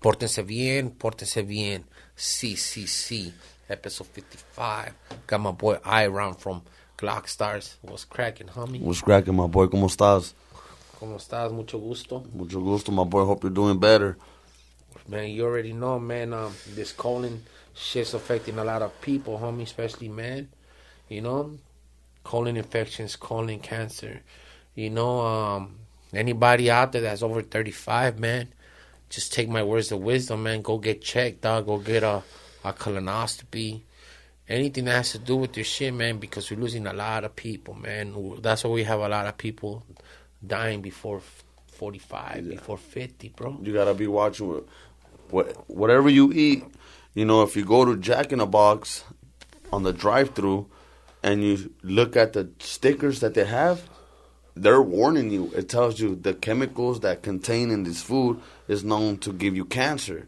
Pórtense bien. CCC, episode 55. Got my boy EYERON from GLOCK STARZ. What's cracking, homie? What's cracking, my boy? ¿Cómo estás? ¿Cómo estás? Mucho gusto. Mucho gusto, my boy. Hope you're doing better. Man, you already know, man, this colon shit's affecting a lot of people, homie, especially men. You know, colon infections, colon cancer. You know, anybody out there that's over 35, man, just take my words of wisdom, man. Go get checked, dog. Go get a colonoscopy. Anything that has to do with your shit, man, because we're losing a lot of people, man. That's why we have a lot of people dying before 45, before 50, bro. You gotta be watching whatever you eat. You know, if you go to Jack in the Box on the drive-thru and you look at the stickers that they have, they're warning you. It tells you the chemicals that contain in this food is known to give you cancer.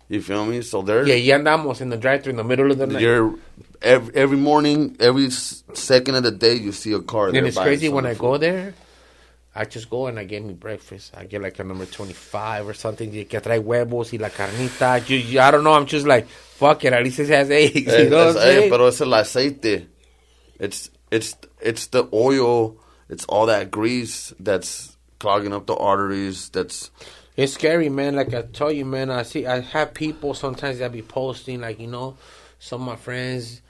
You feel me? So they're... Yeah, ya andamos in the drive-thru in the middle of the night. You're every morning, every second of the day, you see a car there. And it's crazy when I go there, I just go and I get me breakfast. I get like a number 25 or something. Que trae huevos y la carnita. I don't know. I'm just like, fuck it. At least it has eggs. You know what I'm saying? Pero es el aceite. It's the oil. It's all that grease that's clogging up the arteries. It's scary, man. Like I tell you, man, I have people sometimes that be posting, like, you know, some of my friends,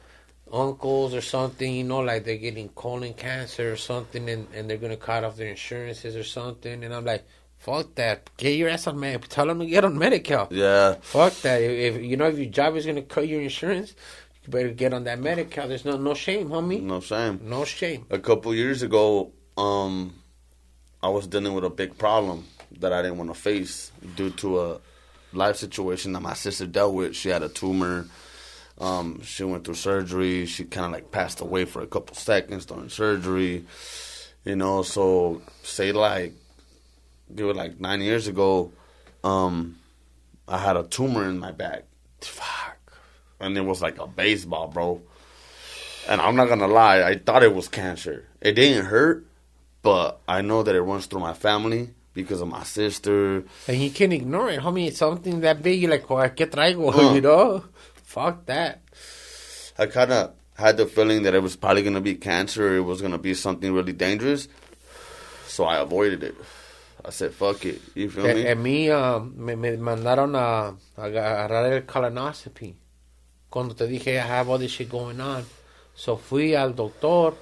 uncles or something, you know, like they're getting colon cancer or something, and they're going to cut off their insurances or something. And I'm like, fuck that. Get your ass on Med. Tell them to get on Medi-Cal. Yeah. Fuck that. If your job is going to cut your insurance, you better get on that Medi-Cal. There's no shame, homie. No shame. No shame. A couple years ago, I was dealing with a big problem that I didn't want to face due to a life situation that my sister dealt with. She had a tumor. She went through surgery. She kind of like passed away for a couple seconds during surgery. You know, so say like, give it like 9 years ago, I had a tumor in my back. Fuck. And it was like a baseball, bro. And I'm not going to lie, I thought it was cancer. It didn't hurt, but I know that it runs through my family because of my sister. And you can't ignore it, homie. It's something that big. You're like, oh, ¿qué traigo? You know? Fuck that. I kind of had the feeling that it was probably going to be cancer. It was going to be something really dangerous. So I avoided it. I said, fuck it. You feel me? And me mandaron a agarrar el colonoscopy. Cuando te dije, I have all this shit going on. So fui al doctor.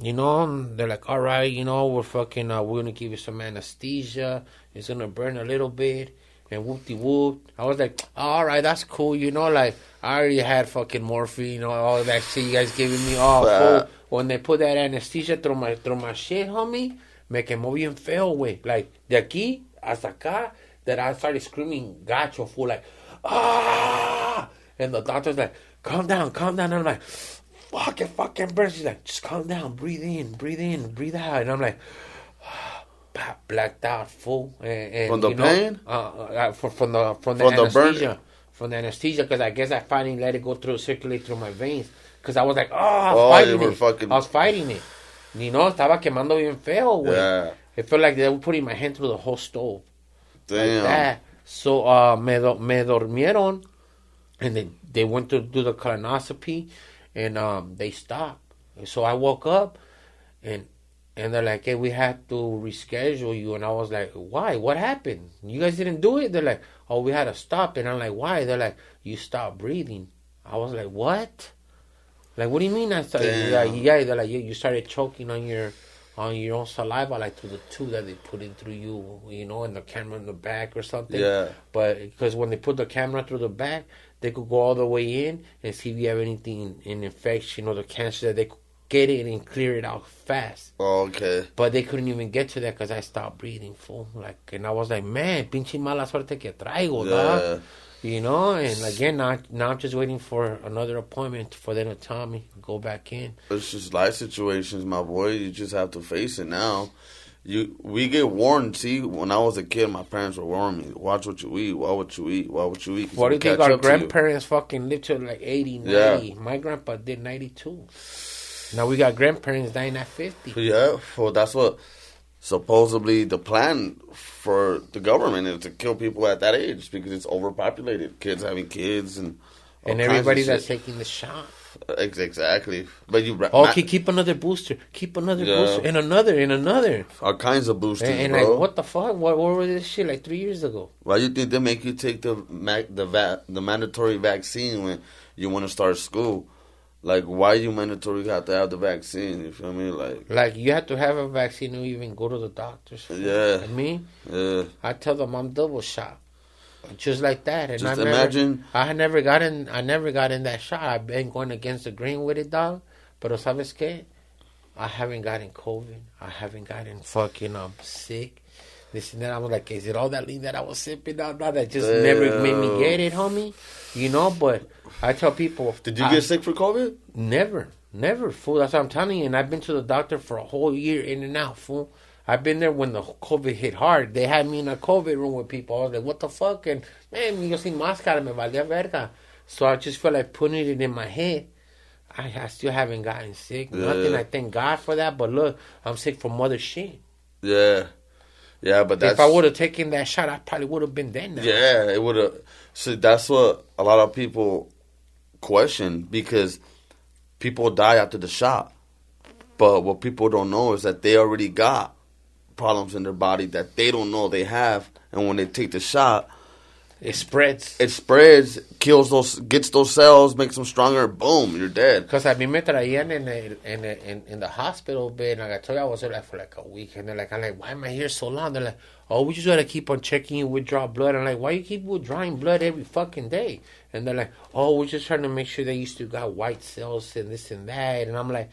You know, they're like, all right, you know, we're going to give you some anesthesia. It's going to burn a little bit. And whoop-de-whoop. I was like, all right, that's cool. You know, like, I already had fucking morphine, you know, all that shit you guys giving me. Oh, when they put that anesthesia through my shit, homie, me quemó bien feo, güey. Like, de aquí hasta acá, that I started screaming gacho, fool, like, ah! And the doctor's like, calm down. And I'm like, fuck, it fucking burns. She's like, just calm down, breathe in, breathe out. And I'm like, blacked out, fool. And from the pain? From the anesthesia. From the anesthesia, because I guess I finally let it circulate through my veins. Because I was like, I was fighting it. You know, estaba quemando bien feo, güey. Yeah. It felt like they were putting my hand through the whole stove. Damn. Like that. So, me dormieron, and they went to do the colonoscopy, and they stopped. So I woke up, and they're like, hey, we had to reschedule you. And I was like, why? What happened? You guys didn't do it? They're like, oh, we had to stop. And I'm like, why? They're like, you stopped breathing. I was like, what? Like, what do you mean I started? Yeah, they're like, you started choking on your own saliva, like through the tube that they put in through you, you know, and the camera in the back or something. Yeah. But because when they put the camera through the back, they could go all the way in and see if you have anything in infection or the cancer, that they could get it and clear it out fast. Oh, okay. But they couldn't even get to that because I stopped breathing, fool. Like, and I was like, man, pinche mala suerte que traigo, dog. You know, and again, now I'm just waiting for another appointment for them to tell me, go back in. It's just life situations, my boy. You just have to face it now. We get warned. See, when I was a kid, my parents would warn me, watch what you eat, why would you eat. What do you think our grandparents fucking lived to like 80, 90? Yeah. My grandpa did 92. Now we got grandparents dying at 50. Yeah, well, that's what supposedly the plan for the government is to kill people at that age because it's overpopulated. Kids having kids and everybody that's taking the shot. Exactly. But keep another booster. Keep another booster. And another. All kinds of boosters, and bro. like, what the fuck? What was this shit like 3 years ago? Why do you think they make you take the mandatory vaccine when you want to start school? Like, why you mandatory have to have the vaccine? You feel me? Like you have to have a vaccine to even go to the doctors. Yeah. Like me? Yeah. I tell them I'm double shot. Just like that. And just imagine. I never got in that shot. I've been going against the grain with it, dog. Pero ¿sabes qué? I haven't gotten COVID. I haven't gotten fucking sick. This and that. I was like, is it all that lean that I was sipping out? That just never made me get it, homie. You know, but I tell people. Did you get sick for COVID? Never, fool. That's what I'm telling you. And I've been to the doctor for a whole year in and out, fool. I've been there when the COVID hit hard. They had me in a COVID room with people. I was like, what the fuck? And, man, yo sin máscara, me valía verga. So I just feel like putting it in my head. I still haven't gotten sick. Nothing. I thank God for that. But look, I'm sick from other shit. Yeah. Yeah, but that's... If I would have taken that shot, I probably would have been dead now. Yeah, it would have... So that's what a lot of people question, because people die after the shot. But what people don't know is that they already got problems in their body that they don't know they have. And when they take the shot... It spreads. It spreads, gets those cells, makes them stronger. Boom, you're dead. Because a mí me traían in the hospital bed, and like I told you, I was there for like a week. And they're like, I'm like, why am I here so long? They're like, oh, we just got to keep on checking you, withdraw blood. I'm like, why you keep withdrawing blood every fucking day? And they're like, oh, we're just trying to make sure that you still got white cells and this and that. And I'm like,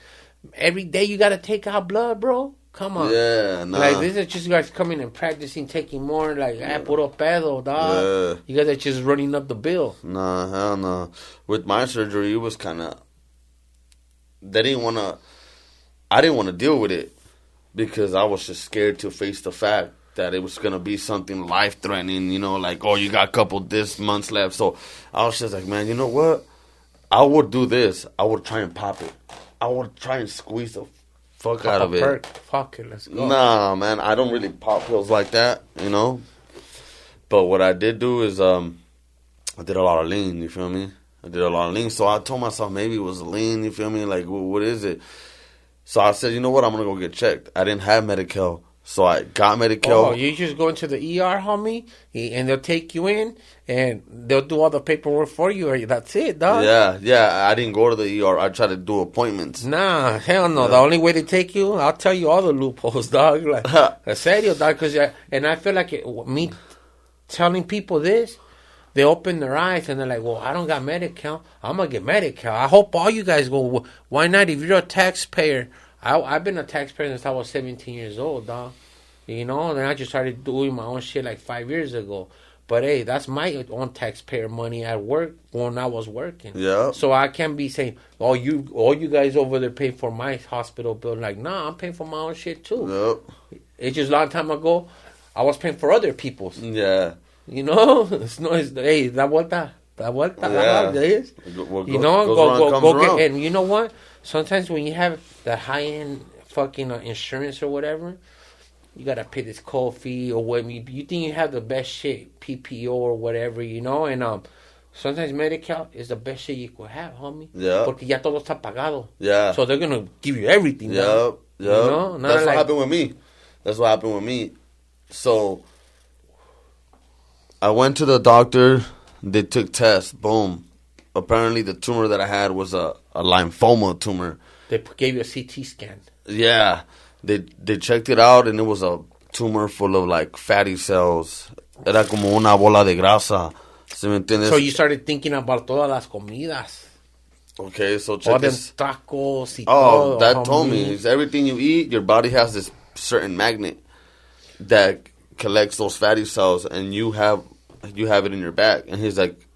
every day you got to take out blood, bro? Come on. Yeah, nah. Like, this is just you guys coming and practicing, taking more. Like, puro pedo, dog. Yeah. You guys are just running up the bill. Nah, hell no. With my surgery, it was kind of... I didn't want to deal with it because I was just scared to face the fact that it was going to be something life-threatening, you know, like, oh, you got a couple months left. So I was just like, man, you know what? I would do this. I would try and pop it. I would try and squeeze the fuck out of it. Perk. Fuck it, let's go. Nah, man, I don't really pop pills like that, you know. But what I did do is I did a lot of lean, you feel me? I did a lot of lean. So I told myself maybe it was lean, you feel me? Like, what is it? So I said, you know what? I'm going to go get checked. I didn't have Medi-Cal. So I got Medi-Cal. Oh, you just go into the ER, homie, and they'll take you in, and they'll do all the paperwork for you, or that's it, dog. Yeah, I didn't go to the ER. I tried to do appointments. Nah, hell no. Yeah. The only way they take you, I'll tell you all the loopholes, dog. Like, en serio, dog. And I feel like me telling people this, they open their eyes, and they're like, well, I don't got Medi-Cal. I'm going to get Medi-Cal. I hope all you guys go, well, why not? If you're a taxpayer... I've been a taxpayer since I was 17 years old, dog. You know, and I just started doing my own shit like 5 years ago. But hey, that's my own taxpayer money at work when I was working. Yeah. So I can't be saying, all you guys over there pay for my hospital bill. Like, nah, I'm paying for my own shit too. Yep. It's just a long time ago, I was paying for other people's. Yeah. You know, hey, la vuelta, yeah. You know, go get, and you know what? Sometimes when you have the high-end fucking insurance or whatever, you got to pay this cold fee or what. You think you have the best shit, PPO or whatever, you know? And sometimes Medi-Cal is the best shit you could have, homie. Yeah. Porque ya todo está pagado. Yeah. So they're going to give you everything. Yep. Yep. You know? That's what happened with me. So I went to the doctor. They took tests. Boom. Apparently, the tumor that I had was a lymphoma tumor. They gave you a CT scan. Yeah. They checked it out, and it was a tumor full of, like, fatty cells. Era como una bola de grasa. ¿Sí me entiendes? So you started thinking about todas las comidas. Okay, so check all this. Them tacos y todo. Oh, that told me. It's everything you eat, your body has this certain magnet that collects those fatty cells, and you have it in your back. And he's like,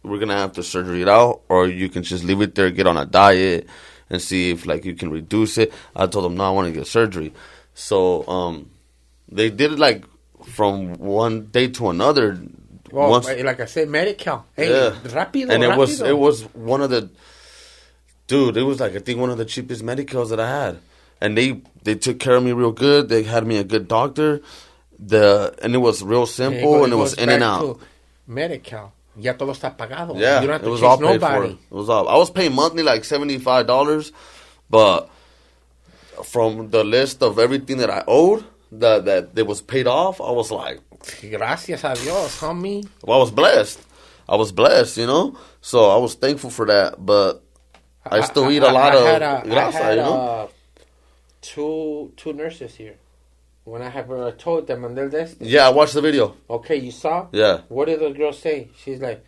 we're going to have to surgery it out, or you can just leave it there, get on a diet, and see if, like, you can reduce it. I told them, no, I want to get surgery. So they did it, like, from one day to another. Well, like I said, Medi-Cal. Hey, yeah. Rápido, and rápido. it was one of the... Dude, it was, like, I think one of the cheapest Medi-Cals that I had. and they took care of me real good. They had me a good doctor. And it was real simple, and it was in and out. Medi-Cal. Ya todo está pagado. Yeah, you don't have to it was chase all paid nobody. for. It was all. I was paying monthly like $75, but from the list of everything that I owed, that it was paid off, I was like, gracias a Dios, homie. Well, I was blessed, you know. So I was thankful for that, but I still eat a lot of grasa, you know. Two nurses here. When I have told them and this. Yeah, I watched the video. Okay, you saw? Yeah. What did the girl say? She's like,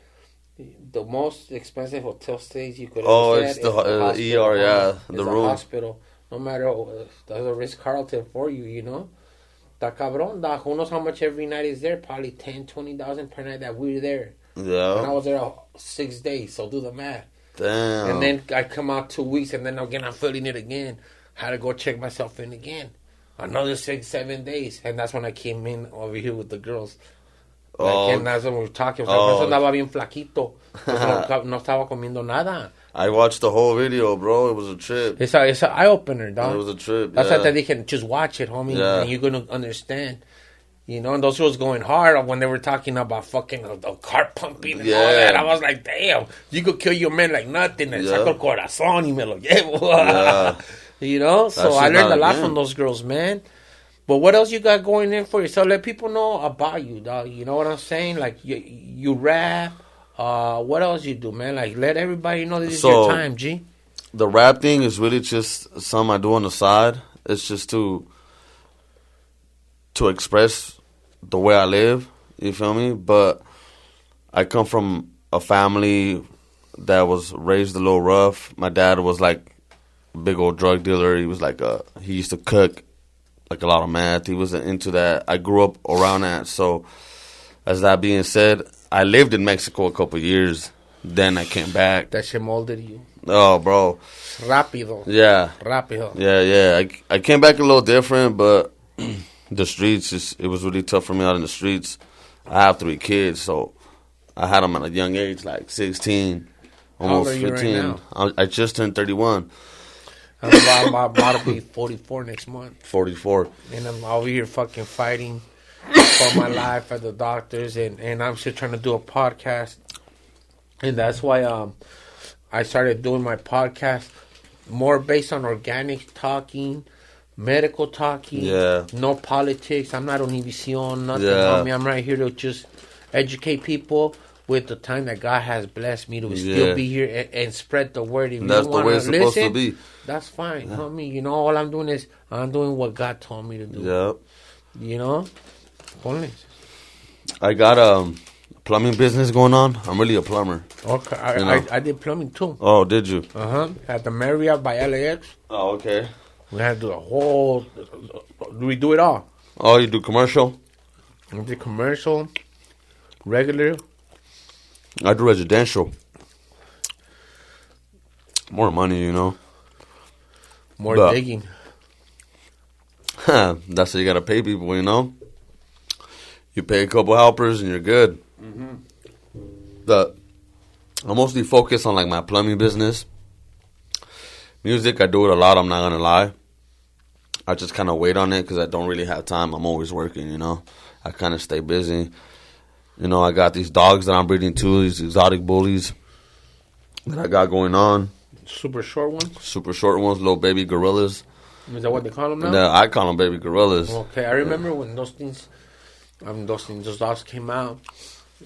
the most expensive hotel stays you could ever it's the ER, yeah, the room. Hospital. No matter, there's a Ritz-Carlton for you, you know? Ta cabrón, da. Who knows how much every night is there? Probably 10, 20,000 per night that we're there. Yeah. And I was there 6 days, so do the math. Damn. And then I come out 2 weeks, and then again I'm feeling it again. Had to go check myself in again. Another 6, 7 days. And that's when I came in over here with the girls. And that's when we were talking. Por eso andaba bien flaquito. No estaba comiendo nada. I watched the whole video, bro. It was a trip. It's an eye-opener, dog. It was a trip, That's why they can just watch it, homie. Yeah. And you're going to understand. You know, and those girls going hard when they were talking about fucking the heart pumping and all that. I was like, damn, you could kill your man like nothing. And saco el corazón y me lo llevo. Yeah. You know? So I learned a lot from those girls, man. But what else you got going in for yourself? Let people know about you, dog. You know what I'm saying? Like, you rap. What else you do, man? Like, let everybody know this is your time, G. The rap thing is really just something I do on the side. It's just to express the way I live. You feel me? But I come from a family that was raised a little rough. My dad was like a big old drug dealer. He was like he used to cook like a lot of meth. He wasn't into that. I grew up around that. So, as that being said, I lived in Mexico a couple of years. Then I came back. That shit molded you. Oh, bro. Rápido. Yeah. Rápido. Yeah. I came back a little different, but the streets, it was really tough for me out in the streets. I have 3 kids, so I had them at a young age, like 16, almost 15. Right now? I just turned 31. I'm about to be 44 next month. 44. And I'm over here fucking fighting for my life at the doctors, and I'm still trying to do a podcast. And that's why I started doing my podcast more based on organic talking, medical talking, no politics. I'm not on Univision, nothing on me. I'm right here to just educate people with the time that God has blessed me to still be here and spread the word. If that's you the way it's supposed to be. That's fine, homie. You know, all I'm doing is I'm doing what God told me to do. Yep. You know? Ponle. I got a plumbing business going on. I'm really a plumber. Okay. I did plumbing too. Oh, did you? Uh-huh. At the Marriott by LAX. Oh, okay. We had to do a whole... We do it all. Oh, you do commercial? I did commercial, regular. I do residential. More money, you know. More digging. That's how you gotta pay people, you know. You pay a couple helpers and you're good. Mm-hmm. I mostly focus on like my plumbing business. Music, I do it a lot. I'm not gonna lie. I just kind of wait on it because I don't really have time. I'm always working, you know. I kind of stay busy. You know, I got these dogs that I'm breeding too. These exotic bullies that I got going on. Super short ones? Super short ones, little baby gorillas. Is that what they call them now? Yeah, I call them baby gorillas. Okay, I remember when those dogs came out.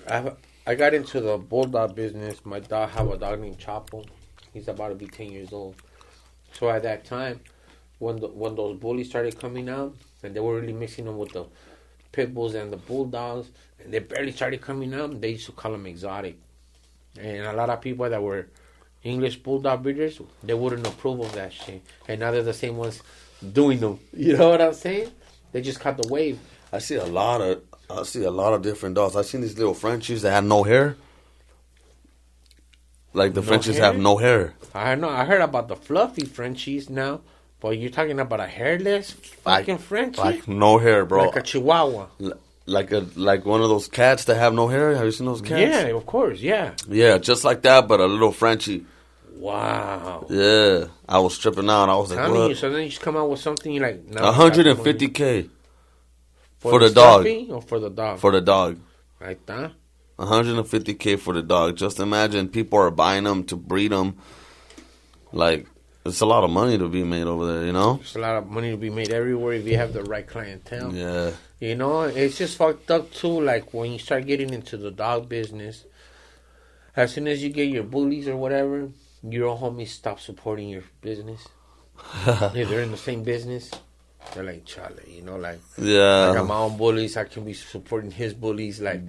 I got into the bulldog business. My dog have a dog named Chapo. He's about to be 10 years old. So at that time, when those bullies started coming out, and they were really mixing them with the pit bulls and the bulldogs, and they barely started coming out, they used to call them exotic. And a lot of people that were English bulldog breeders, they wouldn't approve of that shit. And now they're the same ones doing them. You know what I'm saying? They just caught the wave. I see a lot of different dogs. I've seen these little Frenchies that had no hair. Like the Frenchies have no hair. I know. I heard about the fluffy Frenchies now, but you're talking about a hairless fucking Frenchie? Like no hair, bro. Like a Chihuahua. Like one of those cats that have no hair. Have you seen those cats? Yeah, of course. Yeah. Yeah, just like that, but a little Frenchie. Wow. Yeah, I was tripping out. I was like, what? So then you just come out with something you like, no, $150K for the dog. Or for the dog? For the dog. Like that? $150K for the dog. Just imagine people are buying them to breed them. Like, it's a lot of money to be made over there, you know? There's a lot of money to be made everywhere if you have the right clientele. Yeah. You know, it's just fucked up too. Like when you start getting into the dog business, as soon as you get your bullies or whatever, your homies stop supporting your business. If they're in the same business, they're like, Charlie, you know, like, yeah. I got my own bullies, I can be supporting his bullies, like,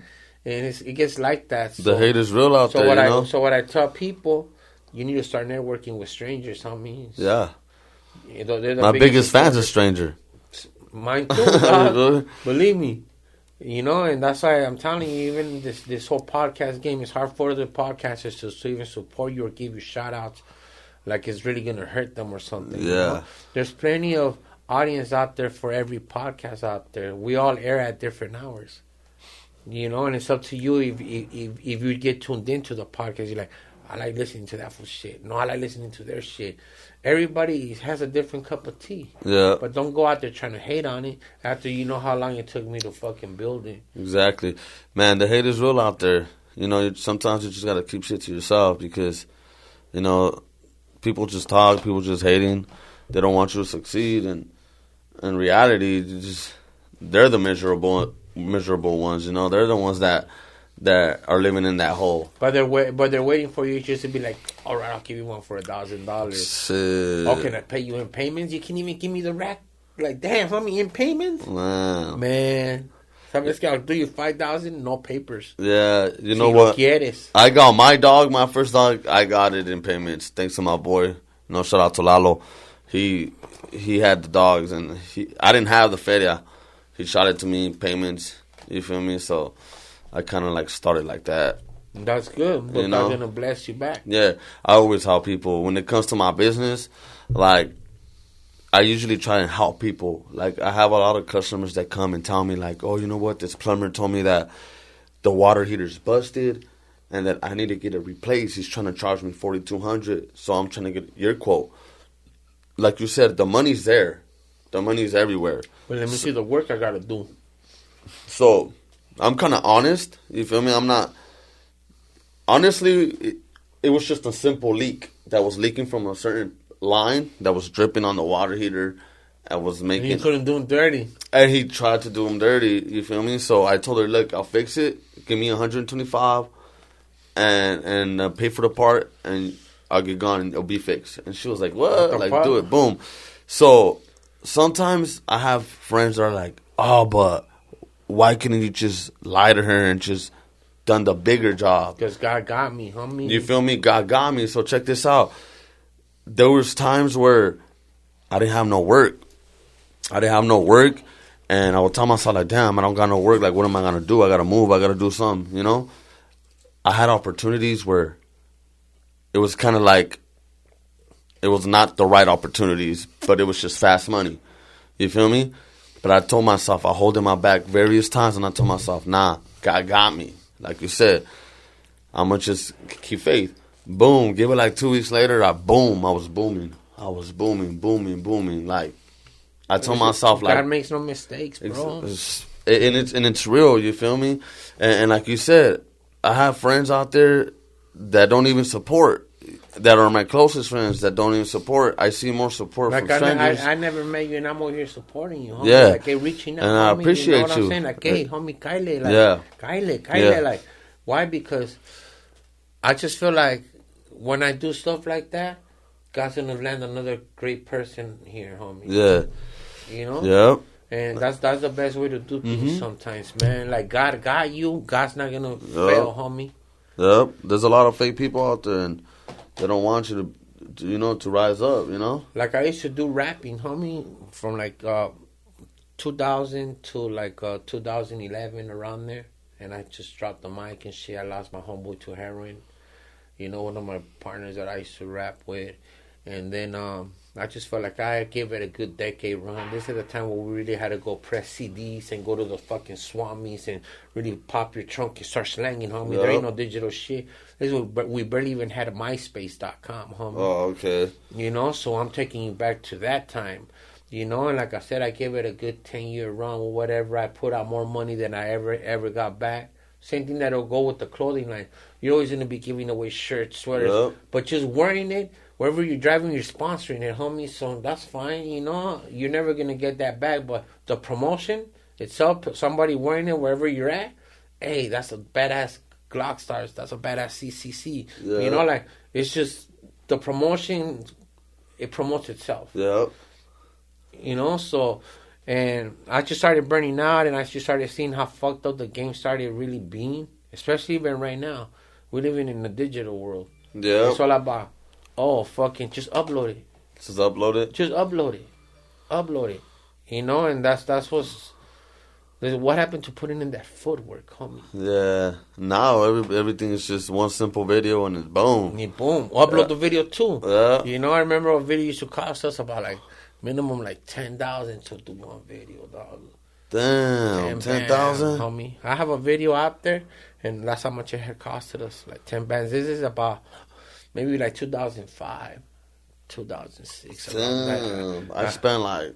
and it gets like that. So, the hate is real out there, you know? So what I tell people, you need to start networking with strangers, homies. Yeah. You know, they're the my biggest fan's a stranger. Mine too, dog. Believe me. You know, and that's why I'm telling you, even this whole podcast game, it's hard for the podcasters to even support you or give you shout-outs like it's really going to hurt them or something. Yeah. You know? There's plenty of audience out there for every podcast out there. We all air at different hours. You know, and it's up to you if you get tuned into the podcast. You're like, I like listening to that for shit. No, I like listening to their shit. Everybody has a different cup of tea. Yeah. But don't go out there trying to hate on it after you know how long it took me to fucking build it. Exactly. Man, the hate is real out there. You know, sometimes you just got to keep shit to yourself because, you know, people just talk, people just hating. They don't want you to succeed. And in reality, they're the miserable ones, you know. They're the ones that are living in that hole. But they're waiting for you just to be like, all right, I'll give you one for $1,000. Oh, can I pay you in payments? You can't even give me the rack. Like, damn, homie, in payments? Wow. Man. Somebody's got to do you $5,000, no papers. Yeah, you know what? I got my first dog, I got it in payments. Thanks to my boy. You know, shout out to Lalo. He had the dogs, and I didn't have the feria. He shot it to me in payments. You feel me? So I kind of like started like that. That's good. But God's going to bless you back. Yeah. I always help people. When it comes to my business, like, I usually try and help people. Like, I have a lot of customers that come and tell me, like, oh, you know what? This plumber told me that the water heater's busted and that I need to get it replaced. He's trying to charge me $4,200, so I'm trying to get your quote. Like you said, the money's there. The money's everywhere. But let me see the work I got to do. So I'm kind of honest. You feel me? I'm not. Honestly, it was just a simple leak that was leaking from a certain line that was dripping on the water heater. I was making. And you couldn't do him dirty. And he tried to do him dirty. You feel me? So I told her, look, I'll fix it. Give me $125 and pay for the part, and I'll get gone and it'll be fixed. And she was like, what? Like, do it. Boom. So sometimes I have friends that are like, oh, but why couldn't you just lie to her and just done the bigger job? Because God got me, homie. You feel me? God got me. So check this out. There was times where I didn't have no work. And I would tell myself, like, damn, I don't got no work. Like, what am I going to do? I got to move. I got to do something, you know? I had opportunities where it was kind of like it was not the right opportunities, but it was just fast money. You feel me? But I told myself, I hold in my back various times, and I told myself, nah, God got me. Like you said, I'm going to just keep faith. Boom. Give it like 2 weeks later, I was booming. Like, I told myself, like, God makes no mistakes, bro. It's real, you feel me? And like you said, I have friends out there that don't even support, that are my closest friends that don't even support. I see more support from strangers. I never met you, and I'm over here supporting you, homie. Yeah. Like, hey, reaching out, and homie, I appreciate you. Know what I'm saying? Like, hey, homie, Kyle. Like, yeah. Kyle. Yeah. Like, why? Because I just feel like when I do stuff like that, God's going to land another great person here, homie. Yeah. You know? Yep. And that's the best way to do things sometimes, man. Like, God got you. God's not going to fail, homie. Yep. There's a lot of fake people out there, and they don't want you to rise up, you know? Like, I used to do rapping, homie, from, like, 2000 to, like, 2011, around there. And I just dropped the mic and shit. I lost my homeboy to heroin. You know, one of my partners that I used to rap with. And then I just felt like I gave it a good decade run. This is the time where we really had to go press CDs and go to the fucking swap meets and really pop your trunk and start slanging, homie. There ain't no digital shit. We barely even had a MySpace.com, homie. Oh, okay. You know, so I'm taking you back to that time. You know, and like I said, I gave it a good 10-year run or whatever. I put out more money than I ever got back. Same thing that'll go with the clothing line. You're always going to be giving away shirts, sweaters, but just wearing it, wherever you're driving, you're sponsoring it, homie. So that's fine, you know. You're never going to get that back, but the promotion itself, somebody wearing it wherever you're at, hey, that's a badass GLOCK STARZ. That's a badass CCC. Yeah. You know, like, it's just the promotion, it promotes itself. Yeah. You know, so, and I just started burning out, and I just started seeing how fucked up the game started really being, especially even right now. We're living in the digital world. Yeah. It's all about, fucking just upload it. Just upload it? Just upload it. Upload it. You know, and that's what happened to putting in that footwork, homie. Yeah. Now everything is just one simple video and it's boom. And boom. Upload the video too. Yeah. You know, I remember a video used to cost us about like minimum like $10,000 to do one video, dog. Damn, 10,000, homie. I have a video out there, and that's how much it had costed us, like 10 bands. This is about maybe like 2005, 2006. Damn, I spent like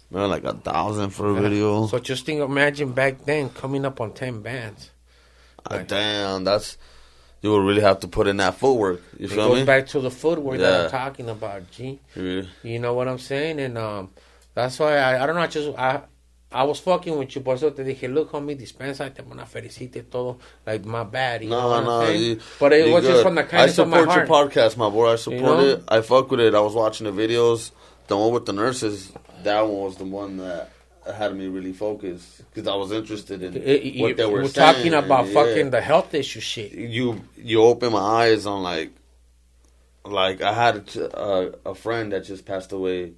1,000 for a video. So just imagine back then coming up on 10 bands. Like, damn, you would really have to put in that footwork. You feel me? It goes back to the footwork that I'm talking about, G. Yeah. You know what I'm saying? And that's why I don't know, I was fucking with you, por eso te dije, look, homie, dispensa, te van a felicite todo, like, my bad, you know what I'm saying? But it was just from the kindness of my heart. I support your podcast, my boy. I support it. I fuck with it. I was watching the videos. The one with the nurses, that one was the one that had me really focus, because I was interested in what they were saying. We're talking about fucking the health issue shit. You open my eyes on, like I had a friend that just passed away.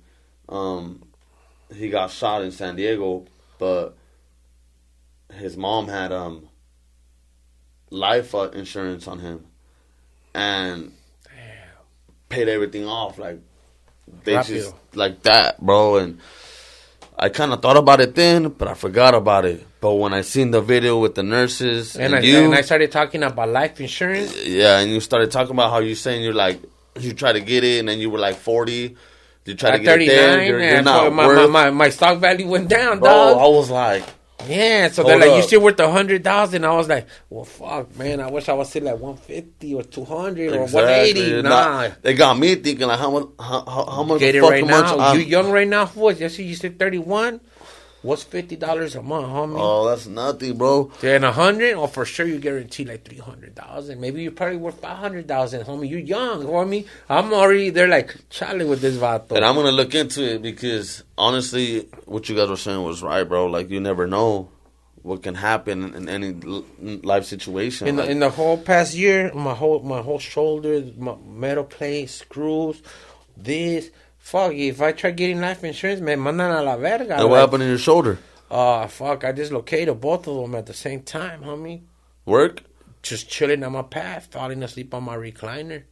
He got shot in San Diego, but his mom had life insurance on him, and paid everything off like just like that, bro. And I kind of thought about it then, but I forgot about it. But when I seen the video with the nurses and I started talking about life insurance, and you started talking about how you saying you try to get it, and then you were like 40. You try to get it there. You're not worth. My stock value went down, bro, dog. I was like, yeah. So they're like, you still worth 100,000. I was like, well, fuck, man. I wish I was still like 150 or 200 or 180. Nah, they got me thinking like, how much? Get it right now. You young right now, what? You said 31. What's $50 a month, homie? Oh, that's nothing, bro. Then 100, or for sure you guarantee like 300,000. Maybe you're probably worth 500,000, homie. You young, homie. I'm already there, like Charlie with this vato. And I'm gonna look into it, because honestly, what you guys were saying was right, bro. Like, you never know what can happen in any life situation. In the whole past year, my whole shoulder, my metal plate, screws, this. Fuck, if I try getting life insurance, me mandan a la verga. And what happened in your shoulder? Fuck, I dislocated both of them at the same time, homie. Work? Just chilling on my path, falling asleep on my recliner.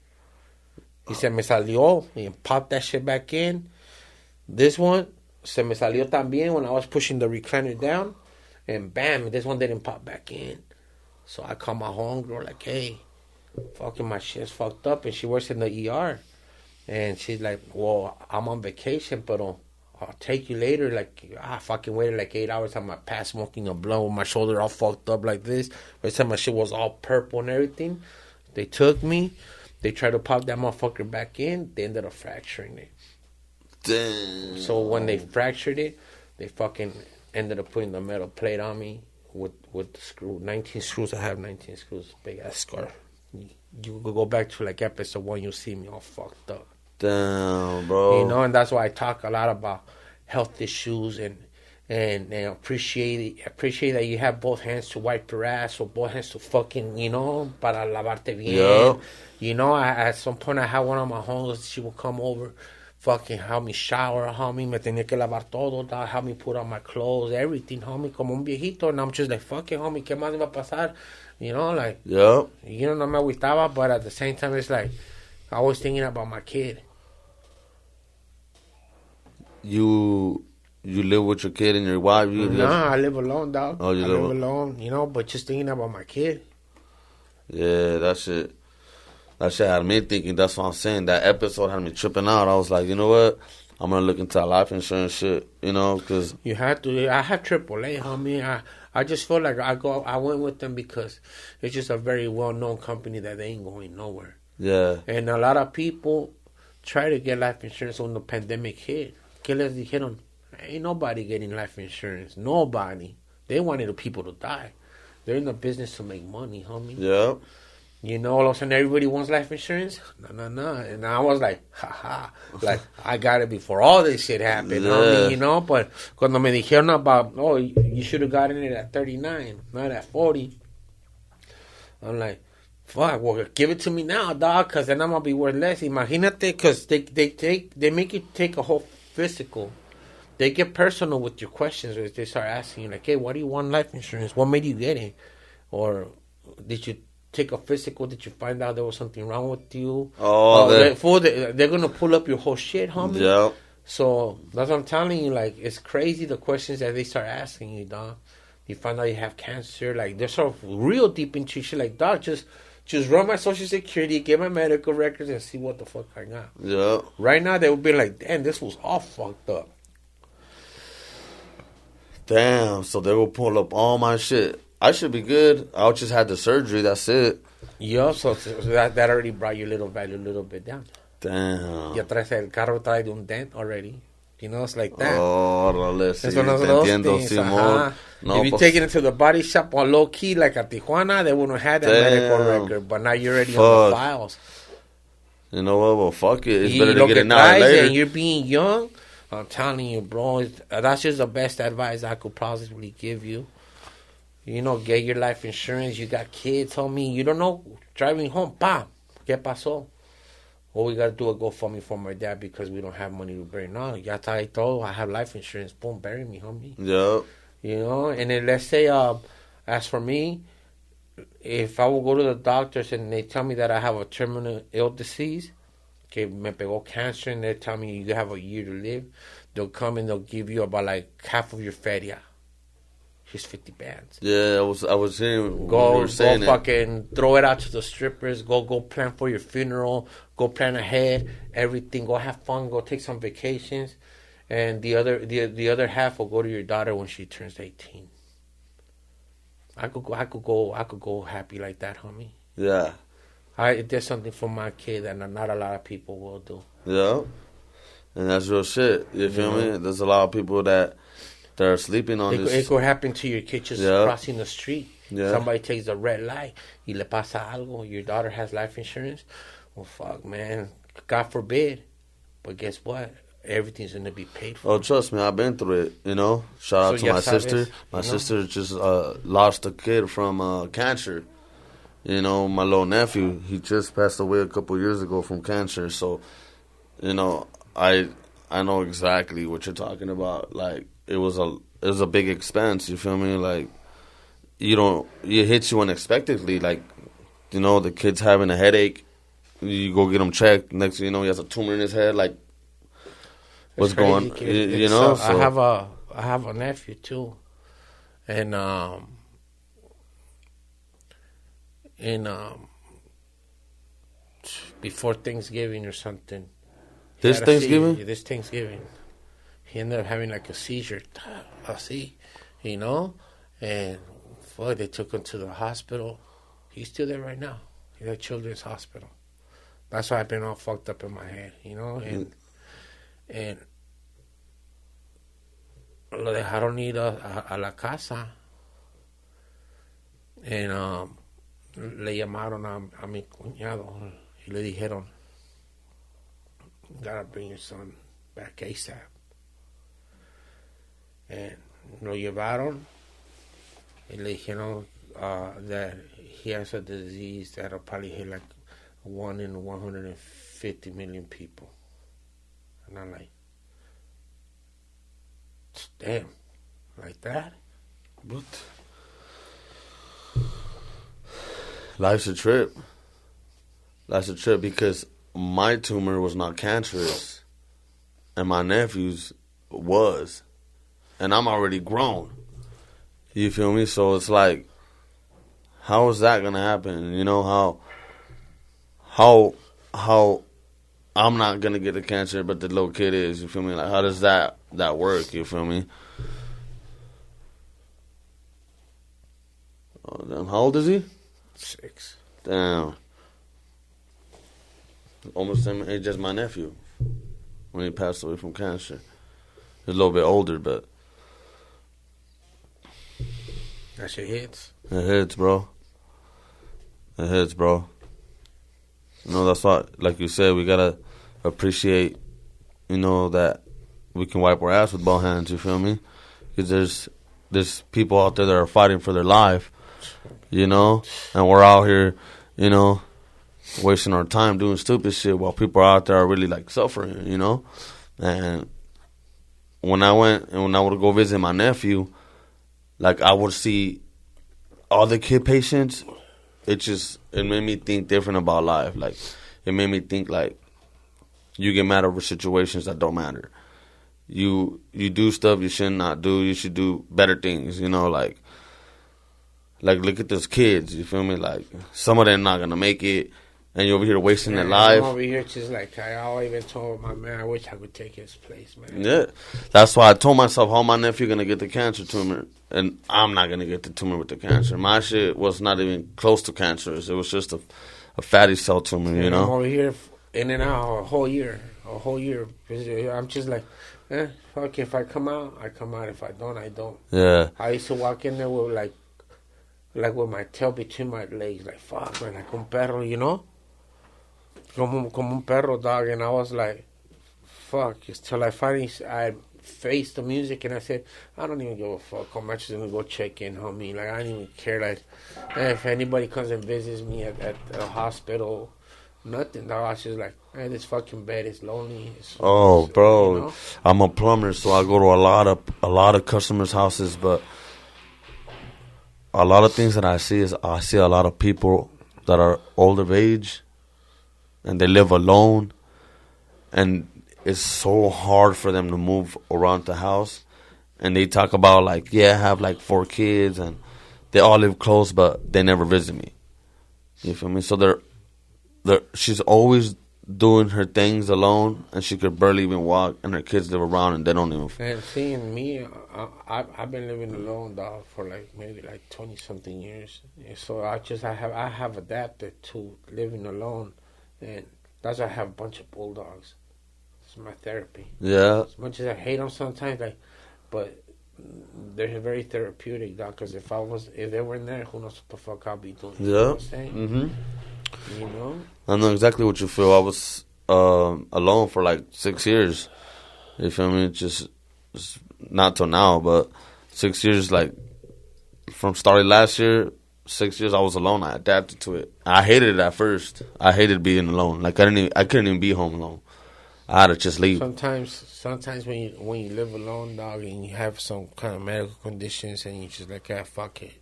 Y se me salió, and popped that shit back in. This one, se me salió también when I was pushing the recliner down. And bam, this one didn't pop back in. So I called my homegirl, like, hey, fucking my shit's fucked up. And she works in the ER. And she's like, well, I'm on vacation, but I'll take you later. Like, I fucking waited like 8 hours on my past smoking a blunt with my shoulder all fucked up like this. By the time my shit was all purple and everything, they took me. They tried to pop that motherfucker back in. They ended up fracturing it. Damn. So when they fractured it, they fucking ended up putting the metal plate on me with the screw. 19 screws. I have 19 screws. Big ass scar. You go back to like episode 1, you'll see me all fucked up. Damn, bro. You know, and that's why I talk a lot about health issues and appreciate that you have both hands to wipe your ass or both hands to fucking, you know, para lavarte bien. Yep. You know, at some point I had one of my homies, she would come over, fucking help me shower, homie, me tenía que lavar todo, help me put on my clothes, everything, homie, como un viejito, and I'm just like, fuck it, homie, ¿qué más va a pasar? You know, like, yep. You know, no me agüitaba, but at the same time, it's like, I was thinking about my kid. you live with your kid and your wife? Nah, I live alone, dog. Oh, you I live live alone, you know, but just thinking about my kid. Yeah, that shit had me thinking. That's what I'm saying. That episode had me tripping out. I was like, you know what? I'm going to look into life insurance shit, you know, because... You have to. I have AAA, homie. I just feel like I went with them because it's just a very well-known company that they ain't going nowhere. Yeah. And a lot of people try to get life insurance when the pandemic hit. ¿Qué les dijeron? Ain't nobody getting life insurance. Nobody. They wanted the people to die. They're in the business to make money, homie. Yeah. You know, all of a sudden everybody wants life insurance? No. And I was like, haha. Like, I got it before all this shit happened, homie, you know? But cuando me dijeron about, oh, you should have gotten it at 39, not at 40. I'm like, fuck, well, give it to me now, dog, because then I'm going to be worth less. Imagínate, because they make you take a whole physical. They get personal with your questions. They start asking you, like, hey, why do you want life insurance? What made you get it? Or did you take a physical? Did you find out there was something wrong with you? Oh, they're going to pull up your whole shit, homie. Yeah. So that's what I'm telling you. Like, it's crazy the questions that they start asking you, dog. You find out you have cancer. Like, they're sort of real deep into shit. Like, dog, just run my social security, get my medical records, and see what the fuck I got. Yeah. Right now, they would be like, damn, this was all fucked up. Damn, so they will pull up all my shit. I should be good. I'll just have the surgery. That's it. Yeah, so that already brought your little value a little bit down. Damn. Ya traes el carro trae de un dent already. You know, it's like that. Órale, sí, It's one of those things. Simón. No, if you take it into the body shop on low key, like at Tijuana, they wouldn't have that medical record. But now you're already on the files. You know what? Well, fuck it. It's better to get it now than later. And you're being young. I'm telling you, bro, that's just the best advice I could possibly give you. You know, get your life insurance. You got kids, homie. You don't know, driving home, pa, ¿qué pasó? Well, we got to do a GoFundMe for my dad because we don't have money to bury. No, ya está ahí todo. I have life insurance. Boom, bury me, homie. Yeah. You know, and then let's say, as for me, if I will go to the doctors and they tell me that I have a terminal ill disease, que me pegó cancer, and they tell me you have a year to live, they'll come and they'll give you about like half of your feria. Here's 50 bands. Yeah, I was hearing go, you were saying go fucking throw it out to the strippers. Go plan for your funeral. Go plan ahead. Everything. Go have fun. Go take some vacations, and the other half will go to your daughter when she turns 18. I could go happy like that, homie. Yeah. I did something for my kid that not a lot of people will do. Yeah, and that's real shit. You feel me? There's a lot of people that are sleeping on this. It could happen to your kid just crossing the street. Yeah. Somebody takes a red light. Y le pasa algo. Your daughter has life insurance. Well, fuck, man. God forbid. But guess what? Everything's going to be paid for. Oh, trust me. I've been through it, you know. Shout out to my sister. My sister just lost a kid from cancer. You know, my little nephew, he just passed away a couple years ago from cancer. So, you know, I know exactly what you're talking about. Like, it was a big expense, you feel me? Like, it hits you unexpectedly. Like, you know, the kid's having a headache. You go get him checked. Next thing you know, he has a tumor in his head. Like, what's going on? You know? So, I have a nephew, too. And, before Thanksgiving or something. This Thanksgiving, he ended up having like a seizure. You know, and fuck, they took him to the hospital. He's still there right now. He's at Children's Hospital. That's why I've been all fucked up in my head, you know, and lo dejaron ir a la casa, and le llamaron a mi cuñado y le dijeron, gotta bring your son back ASAP. And lo llevaron y le dijeron that he has a disease that'll probably hit like 1 in 150 million people. And I'm like, damn, like that? What? Life's a trip. Life's a trip because my tumor was not cancerous, and my nephew's was, and I'm already grown. You feel me? So it's like, how is that gonna happen? You know how I'm not gonna get the cancer, but the little kid is. You feel me? Like, how does that work? You feel me? Oh, damn. How old is he? 6. Damn. Almost the same age as my nephew when he passed away from cancer. He's a little bit older, but that shit hits. It hits, bro. It hits, bro. You know, that's why, like you said, we gotta appreciate, you know, that we can wipe our ass with both hands, you feel me? Because there's people out there that are fighting for their life, you know? And we're out here, you know, wasting our time doing stupid shit while people out there are really, like, suffering, you know? And when I would go visit my nephew, like, I would see all the kid patients. It made me think different about life. Like, it made me think, like, you get mad over situations that don't matter. You do stuff you should not do. You should do better things, you know, like look at those kids, you feel me? Like, some of them not going to make it, and you're over here wasting their life. I'm over here just like, I always even told my man, I wish I could take his place, man. Yeah. That's why I told myself, how my nephew going to get the cancer tumor, and I'm not going to get the tumor with the cancer. My shit was not even close to cancerous. It was just a fatty cell tumor, you know? I'm over here in and out a whole year. I'm just like, fuck, if I come out, I come out. If I don't, I don't. Yeah. I used to walk in there with like with my tail between my legs, like, fuck, man, like un perro, you know? Como un perro, dog. And I was like, fuck, till I finally, I faced the music and I said, I don't even give a fuck. I'm actually going to go check in, homie. Like, I don't even care. Like, if anybody comes and visits me at the hospital, nothing, dog. I was just like, man, this fucking bed is lonely. Bro, you know? I'm a plumber, so I go to a lot of customers' houses, but a lot of things that I see is I see a lot of people that are older of age and they live alone, and it's so hard for them to move around the house. And they talk about, like, I have like 4 kids and they all live close, but they never visit me. You feel me? So she's always doing her things alone, and she could barely even walk, and her kids live around and they don't even. And seeing me, I've been living alone, dog, for like maybe like 20-something years. And so I have adapted to living alone, and that's why I have a bunch of bulldogs. It's my therapy. Yeah. As much as I hate them sometimes, like, but they're very therapeutic, dog. Because if they weren't there, who knows what the fuck I'll be doing? Yeah. You know what I'm saying? Mm-hmm. You know? I know exactly what you feel. I was alone for like 6 years. You feel me? Just not till now, but 6 years, like, from starting last year, 6 years I was alone. I adapted to it. I hated it at first. I hated being alone. Like, I couldn't even be home alone. I had to just leave. Sometimes when you live alone, dog, and you have some kind of medical conditions, and you just like, fuck it.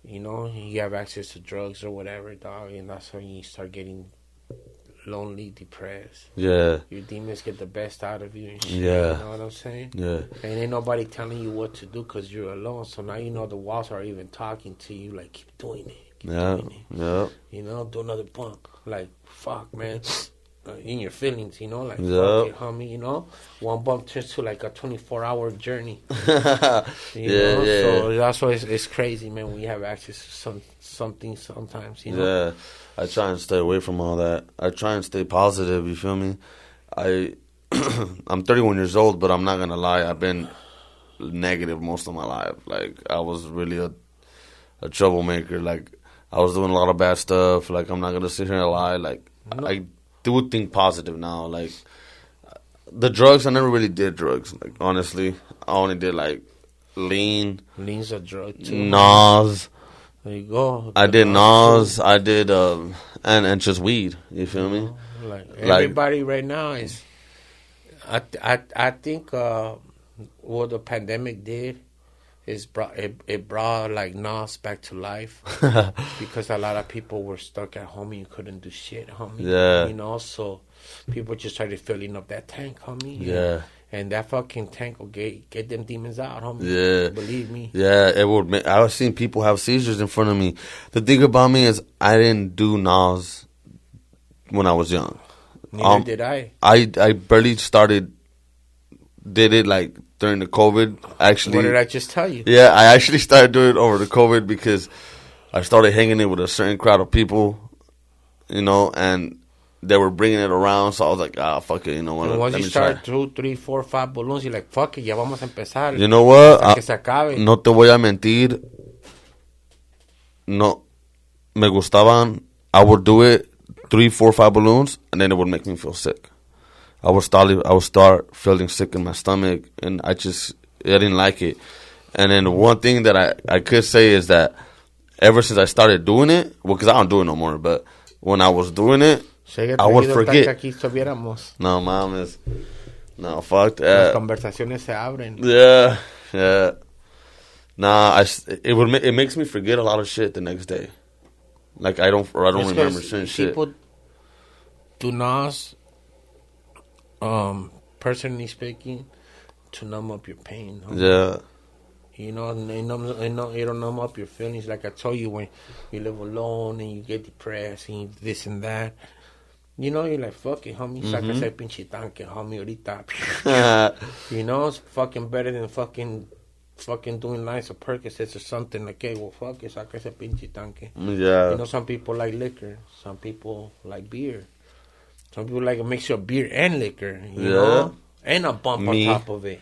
You know, you have access to drugs or whatever, dog, and that's when you start getting lonely, depressed. Yeah. Your demons get the best out of you and shit. Yeah. You know what I'm saying? Yeah. And ain't nobody telling you what to do because you're alone. So now you know the walls are even talking to you, like, keep doing it. Keep doing it. Yeah. You know, do another bump. Like, fuck, man. In your feelings, you know, like, yep. Fuck it, homie, you know, one bump turns to like a 24-hour journey. you know? Yeah. So that's why it's crazy, man. We have access to something sometimes, you know. Yeah, I try and stay away from all that. I try and stay positive. You feel me? I'm 31 years old, but I'm not gonna lie. I've been negative most of my life. Like, I was really a troublemaker. Like, I was doing a lot of bad stuff. Like, I'm not gonna sit here and lie. Like, no. I do think positive now. Like, the drugs, I never really did drugs. Like, honestly, I only did like lean. Lean's a drug too. Nas. There you go. I did Nas. I did and just weed. You feel me? Like, everybody right now is. I think what the pandemic did is brought like Nas back to life because a lot of people were stuck at home and you couldn't do shit, homie. Yeah. You know, so people just started filling up that tank, homie. Yeah. And that fucking tank will get them demons out, homie. Yeah. Believe me. Yeah, it would. I've seen people have seizures in front of me. The thing about me is I didn't do Nas when I was young. Neither did I. I barely did it like during the COVID. Actually, What did I just tell you? Yeah, I actually started doing it over the COVID because I started hanging in with a certain crowd of people, and they were bringing it around. So I was like, fuck it, you know what? And once you start 2, 3, 4, 5 balloons, you're like, fuck it, ya vamos a empezar. You know what? Hasta que se acabe. No te voy a mentir. No, me gustaban. I would do it 3, 4, 5 balloons, and then it would make me feel sick. I would start feeling sick in my stomach, and I didn't like it. And then one thing that I could say is that ever since I started doing it, well, because I don't do it no more, but when I was doing it, I would forget. No, mames. No, fuck that. Las conversaciones se abren. Yeah. Nah, it makes me forget a lot of shit the next day. Like I don't remember certain shit. People do not, personally speaking, to numb up your pain. Huh? Yeah. It don't numb up your feelings. Like I told you, when you live alone and you get depressed and this and that, you're like, fuck it, homie. Saca ese pinche tanque, homie, ahorita. It's fucking better than fucking doing lines of Percocets or something. Like, hey, well, fuck it, saca ese pinche tanque. Yeah. Some people like liquor. Some people like beer. Some people like a mixture of beer and liquor, you know? And a bump on top of it.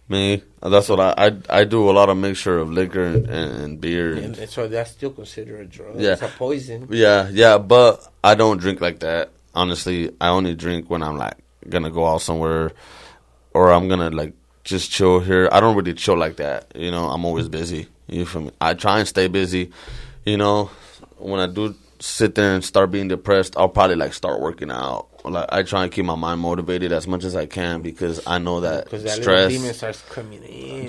Me, that's what I do, a lot of mixture of liquor and beer. And so that's still considered a drug. Yeah. It's a poison. Yeah, but I don't drink like that. Honestly, I only drink when I'm like gonna go out somewhere or I'm gonna like just chill here. I don't really chill like that. I'm always busy. You feel me? I try and stay busy. When I do sit there and start being depressed, I'll probably like start working out. Like I try and keep my mind motivated as much as I can because I know that stress. Little demon starts coming in.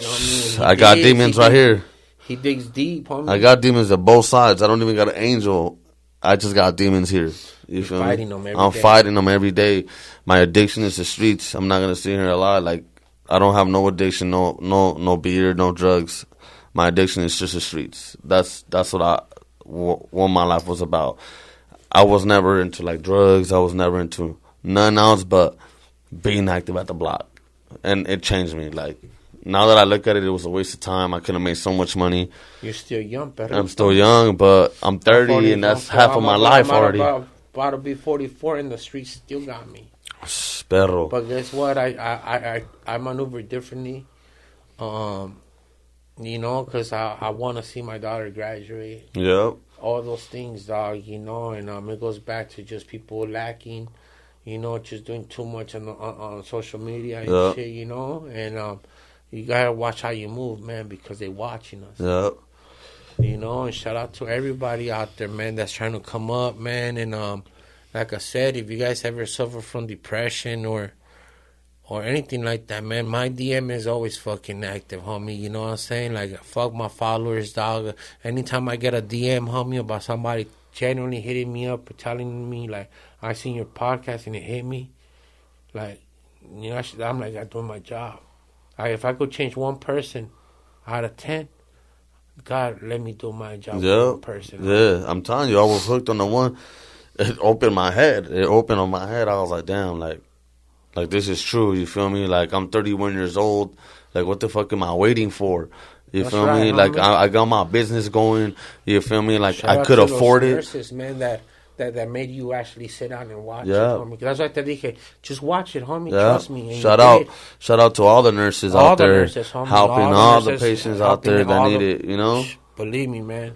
I got demons right here. He digs deep, homie. I got demons at both sides. I don't even got an angel. I just got demons here. You feel me? I'm fighting them every day. My addiction is the streets. I'm not gonna sit here a lot. Like I don't have no addiction, no beer, no drugs. My addiction is just the streets. That's what my life was about. I was never into like drugs. I was never into none else but being active at the block, and it changed me. Like now that I look at it, it was a waste of time. I could have made so much money. You're still young, pero I'm still young, but I'm 30, and that's half of my life already. About to be 44, and the streets still got me. Perro. But guess what? I maneuver differently. Because I want to see my daughter graduate. Yep. All those things, dog, and it goes back to just people lacking, just doing too much on social media and shit, and you gotta watch how you move, man, because they watching us. Yep. And shout out to everybody out there, man, that's trying to come up, man, and like I said, if you guys ever suffer from depression or anything like that, man, my DM is always fucking active, homie. You know what I'm saying? Like, fuck my followers, dog. Anytime I get a DM, homie, about somebody genuinely hitting me up or telling me, like, I seen your podcast and it hit me, like, I'm like, I'm doing my job. If I could change one person out of 10, God, let me do my job with one person. Yeah, I'm telling you, I was hooked on the one. It opened my head. I was like, damn, like this is true, you feel me? Like, I'm 31 years old. Like, what the fuck am I waiting for? You feel me? Like, I got my business going. You feel me? Like, I could afford it. Nurses, man, that made you actually sit down and watch it, homie. That's why I dije, just watch it, homie. Trust me. And shout out to all the nurses out there, homie, helping all the patients out there that need it, Believe me, man.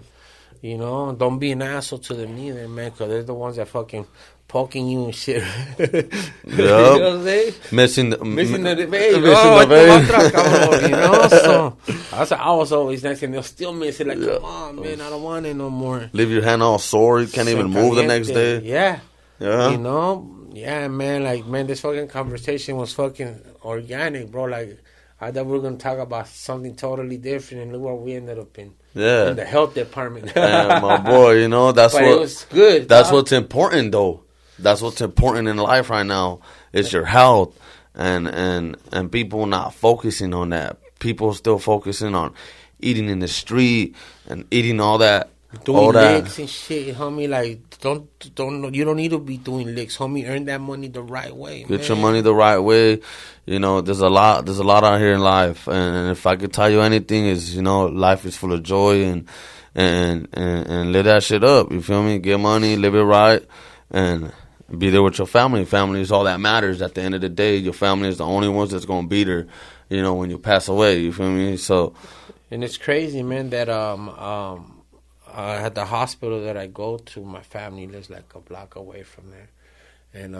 Don't be an asshole to them neither, man, because they're the ones that fucking poking you and shit. You know what I'm saying? Missing the baby. So I was always nice, and they'll still miss it. Like, come on, man, I don't want it no more. Leave your hand all sore. You can't even move the next day. Yeah. Yeah, man. Like, man, this fucking conversation was fucking organic, bro. Like, I thought we were going to talk about something totally different, and look what we ended up in. Yeah. In the health department. My boy, that's but what. It was good. That's what's important, though. That's what's important in life right now. Is your health. and people not focusing on that. People still focusing on eating in the street and eating all that. Doing licks and shit, homie. Like, you don't need to be doing licks, homie. Earn that money the right way, Get your money the right way. You know, there's a lot out here in life. And if I could tell you anything is, you know, life is full of joy and live that shit up. You feel me? Get money, live it right, and be there with your family. Family is all that matters. At the end of the day, your family is the only ones that's going to be there, you know, when you pass away. You feel me? So. And it's crazy, man, that, at the hospital that I go to, my family lives like a block away from there, and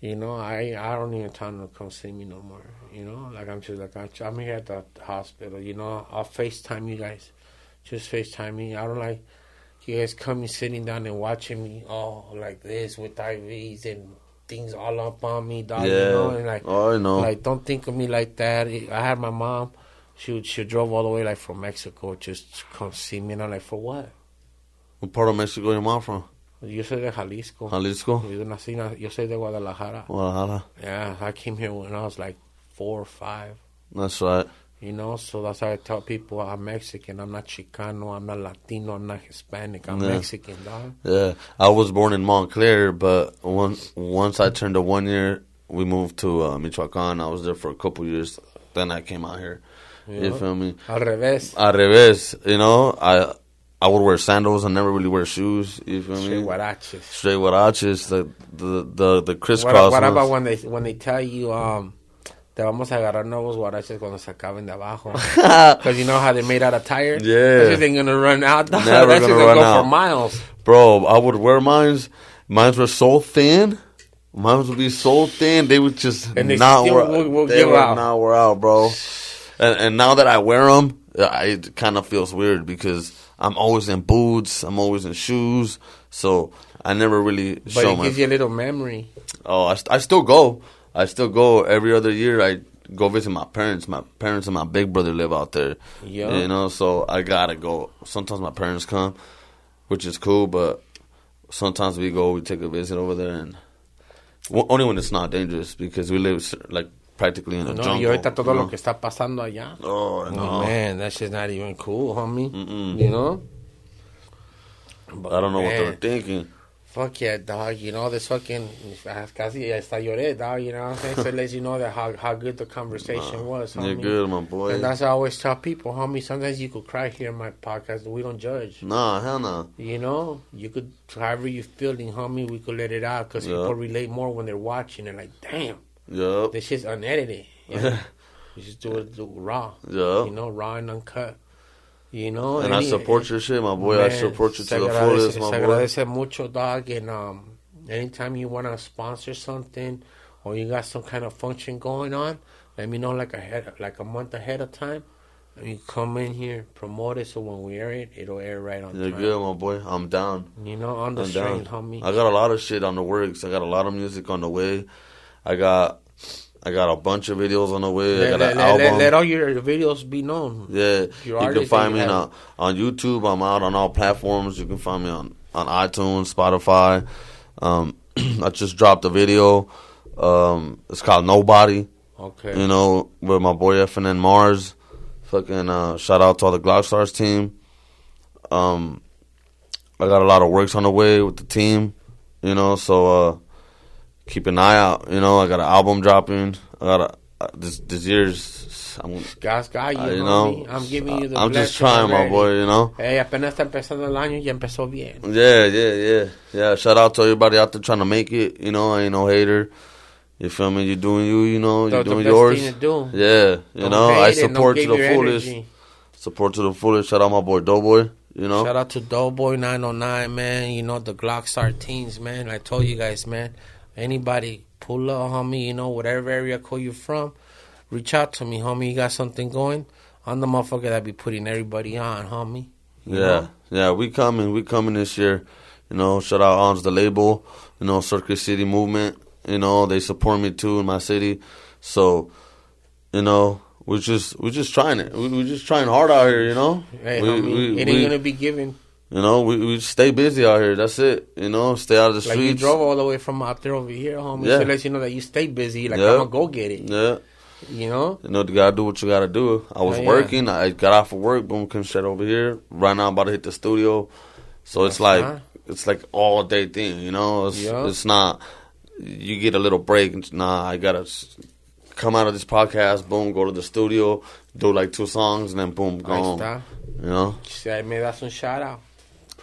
you know, I don't even tell them to come see me no more. You know, like I'm just like I'm here at the hospital. You know, I'll FaceTime you guys, just FaceTime me. I don't like you guys coming sitting down and watching me all like this with IVs and things all up on me, dog. Yeah. You know, and like, I know. Like, don't think of me like that. I had my mom. She drove all the way, like, from Mexico just to come see me. And I'm like, for what? What part of Mexico your mom from? Yo soy de Jalisco. Jalisco? Yo soy de Guadalajara. Guadalajara. Yeah, I came here when I was, like, 4 or 5. That's right. You know, so that's how I tell people I'm Mexican. I'm not Chicano. I'm not Latino. I'm not Hispanic. I'm Mexican, dog. Yeah. I was born in Montclair, but once I turned to 1 year, we moved to Michoacan. I was there for a couple years. Then I came out here. Yeah. You feel me? Al revés. Al revés. You know, I would wear sandals. I never really wear shoes. You feel me? Straight huaraches. The crisscross. What about when they tell you te vamos a agarrar nuevos huaraches cuando se acaben de abajo? Because you know how they're made out of tires? Yeah. That shit ain't gonna run out. Never That shit's gonna gonna run go out. for miles. Bro, I would wear mines. Mines were so thin. Mines would be so thin. They would just And they not still wear. will They give would out. not wear out, bro. And now that I wear them, it kind of feels weird because I'm always in boots. I'm always in shoes. So I never really But show it gives you a little memory. Oh, I still go. I still go every other year. I go visit my parents. My parents and my big brother live out there. Yeah. You know, so I gotta go. Sometimes my parents come, which is cool, but sometimes we take a visit over there, and only when it's not dangerous because we live like practically in a jungle. Y ahorita todo lo que está pasando allá. Oh, no. Man, that shit's not even cool, homie. You know? But I don't know what they're thinking. Fuck yeah, dog. You know, this fucking... Casi hasta lloré, dog. You know what I'm saying? So it lets you know that how good the conversation was, homie. You're good, my boy. And that's what I always tell people, homie. Sometimes you could cry here in my podcast. We don't judge. Nah, hell no. You know? You could... However you're feeling, homie, we could let it out. Because people relate more when they're watching. They're like, damn. Yup. This shit's unedited. Yeah. You just do it raw. Yeah. You know, raw and uncut. You know, and I support your shit, my boy. Man, I support you to the fullest, my boy. Se agradece mucho, dog. And anytime you want to sponsor something or you got some kind of function going on, let me know like a month ahead of time. And you come in here, promote it, so when we air it, it'll air right on time. You're good, my boy. I'm down. You know, on the string, homie. I got a lot of shit on the works. I got a lot of music on the way. I got a bunch of videos on the way. I got an album. Let all your videos be known. Yeah. You can find me on YouTube. I'm out on all platforms. You can find me on iTunes, Spotify. I just dropped a video. It's called Nobody. Okay. You know, with my boy FNN Mars. Fucking shout out to all the GLOCK STARZ team. I got a lot of works on the way with the team. You know, so... keep an eye out, you know. I got an album dropping. I got this year's. God's got you, you know. I'm giving you the I'm just trying, already. My boy, you know. Hey, apenas está empezando el año y ya empezó bien. Yeah. Shout out to everybody out there trying to make it. You know, I ain't no hater. You feel me? You're doing you. You know, you're doing yours. Thing to do. Yeah, you know. I support to the fullest. Energy. Support to the fullest. Shout out my boy Doughboy. You know. Shout out to Doughboy 909, man. You know the GLOCK STARZ teams, man. I told you guys, man. Anybody, pull up, homie, you know, whatever area code you're from, reach out to me, homie. You got something going? I'm the motherfucker that be putting everybody on, homie. Yeah, we coming this year. You know, shout out on the label, you know, Circuit City Movement. You know, they support me too in my city. So, you know, we're just trying it. We're just trying hard out here, you know. Hey, homie, it ain't gonna be given. You know, we stay busy out here. That's it. You know, stay out of the Like streets. you drove all the way from out there over here, homie. Yeah. So it lets you know that you stay busy. Like, Yeah. I'm going to go get it. Yeah. You know? You know, you gotta do what you gotta do. I was Yeah. working. I got off of work. Boom, came straight over here. Right now, I'm about to hit the studio. So it's like right. it's like all day thing. You know, it's not. You get a little break. Nah, I gotta come out of this podcast. Boom, go to the studio, do like 2 songs, and then boom, go Ahí home. está. You know. Si ahí me das un shout out.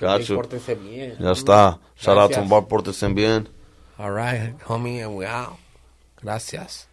Got you. Pórtense bien. Ya está. Shout out to Gracias. Bar Portense Bien. All right, homie, and we out. Gracias.